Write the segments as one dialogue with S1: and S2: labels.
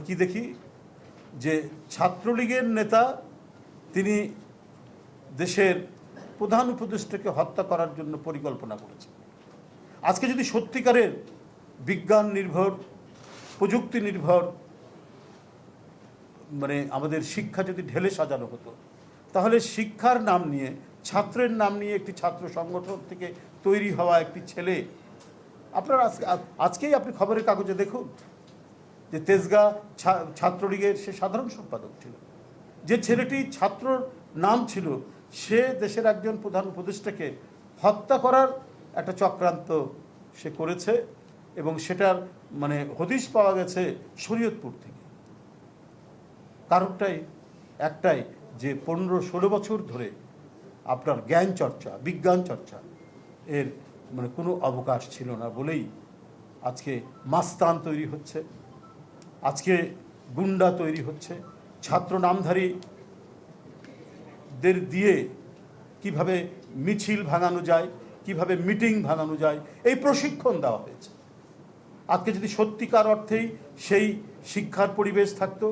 S1: কি দেখি যে ছাত্রলীগের নেতা তিনি দেশের প্রধান উপদেষ্টাকে হত্যা করার জন্য পরিকল্পনা করেছেন। আজকে যদি সত্যিকারের বিজ্ঞান নির্ভর, প্রযুক্তি নির্ভর মানে আমাদের শিক্ষা যদি ঢেলে সাজানো হতো, তাহলে শিক্ষার নাম নিয়ে, ছাত্রের নাম নিয়ে একটি ছাত্র সংগঠন থেকে তৈরি হওয়া একটি ছেলে, আপনার আজকেই আপনি খবরের কাগজে দেখুন যে তেজগাঁ ছাত্রলীগের সে সাধারণ সম্পাদক ছিল, যে ছেলেটি ছাত্র নাম ছিল, সে দেশের একজন প্রধান উপদেষ্টাকে হত্যা করার একটা চক্রান্ত সে করেছে এবং সেটার মানে হদিশ পাওয়া গেছে শরীয়তপুর থেকে। কারণটাই একটাই যে 15-16 বছর ধরে আপনার জ্ঞান চর্চা, বিজ্ঞান চর্চা এর মানে কোনো অবকাশ ছিল না বলেই আজকে মাস্তান তৈরি হচ্ছে, আজকে গুন্ডা তৈরি হচ্ছে। ছাত্র নামধারীদের দিয়ে কিভাবে মিছিল ভাঙানো যায়, কিভাবে মিটিং ভাঙানো যায়, এই প্রশিক্ষণ দেওয়া হয়েছে। আজকে যদি সত্যিকার অর্থেই সেই শিক্ষার পরিবেশ থাকতো,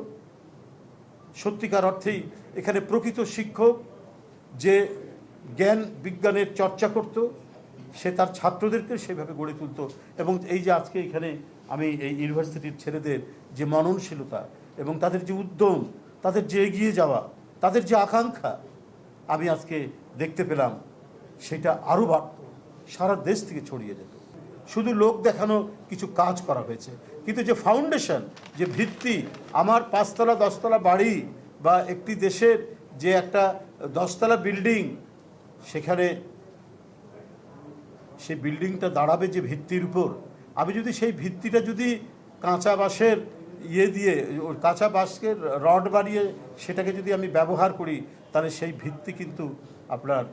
S1: সত্যিকার অর্থেই এখানে প্রকৃত শিক্ষক যে জ্ঞান বিজ্ঞানের চর্চা করত, সে তার ছাত্রদেরকে সেভাবে গড়ে তুলত। এবং এই যে আজকে এখানে আমি এই ইউনিভার্সিটির ছেলেদের যে মননশীলতা এবং তাদের যে উদ্যম, তাদের যে এগিয়ে যাওয়া, তাদের যে আকাঙ্ক্ষা আমি আজকে দেখতে পেলাম, সেটা আরও বাড়ত, সারা দেশ থেকে ছড়িয়ে যেত। শুধু লোক দেখানো কিছু কাজ করা হয়েছে, কিন্তু যে ফাউন্ডেশন, যে ভিত্তি, আমার 5তলা 10তলা বাড়ি বা একটি দেশের যে একটা 10তলা বিল্ডিং, সেখানে সেই বিল্ডিংটা দাঁড়াবে যে ভিত্তির উপর, আমি যদি সেই ভিত্তিটা যদি কাঁচা বাঁশের দিয়ে কাঁচা বাঁশকে রড বানিয়ে সেটাকে যদি আমি ব্যবহার করি, তাহলে সেই ভিত্তি কিন্তু আপনার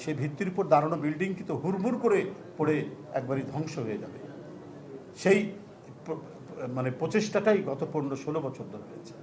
S1: সেই ভিত্তির উপর দাঁড়ানো বিল্ডিং কিন্তু হুড়মুড় করে পড়ে একবারই ধ্বংস হয়ে যাবে। সেই মানে প্রচেষ্টাটাই গত 15-16 বছর ধরে হয়েছে।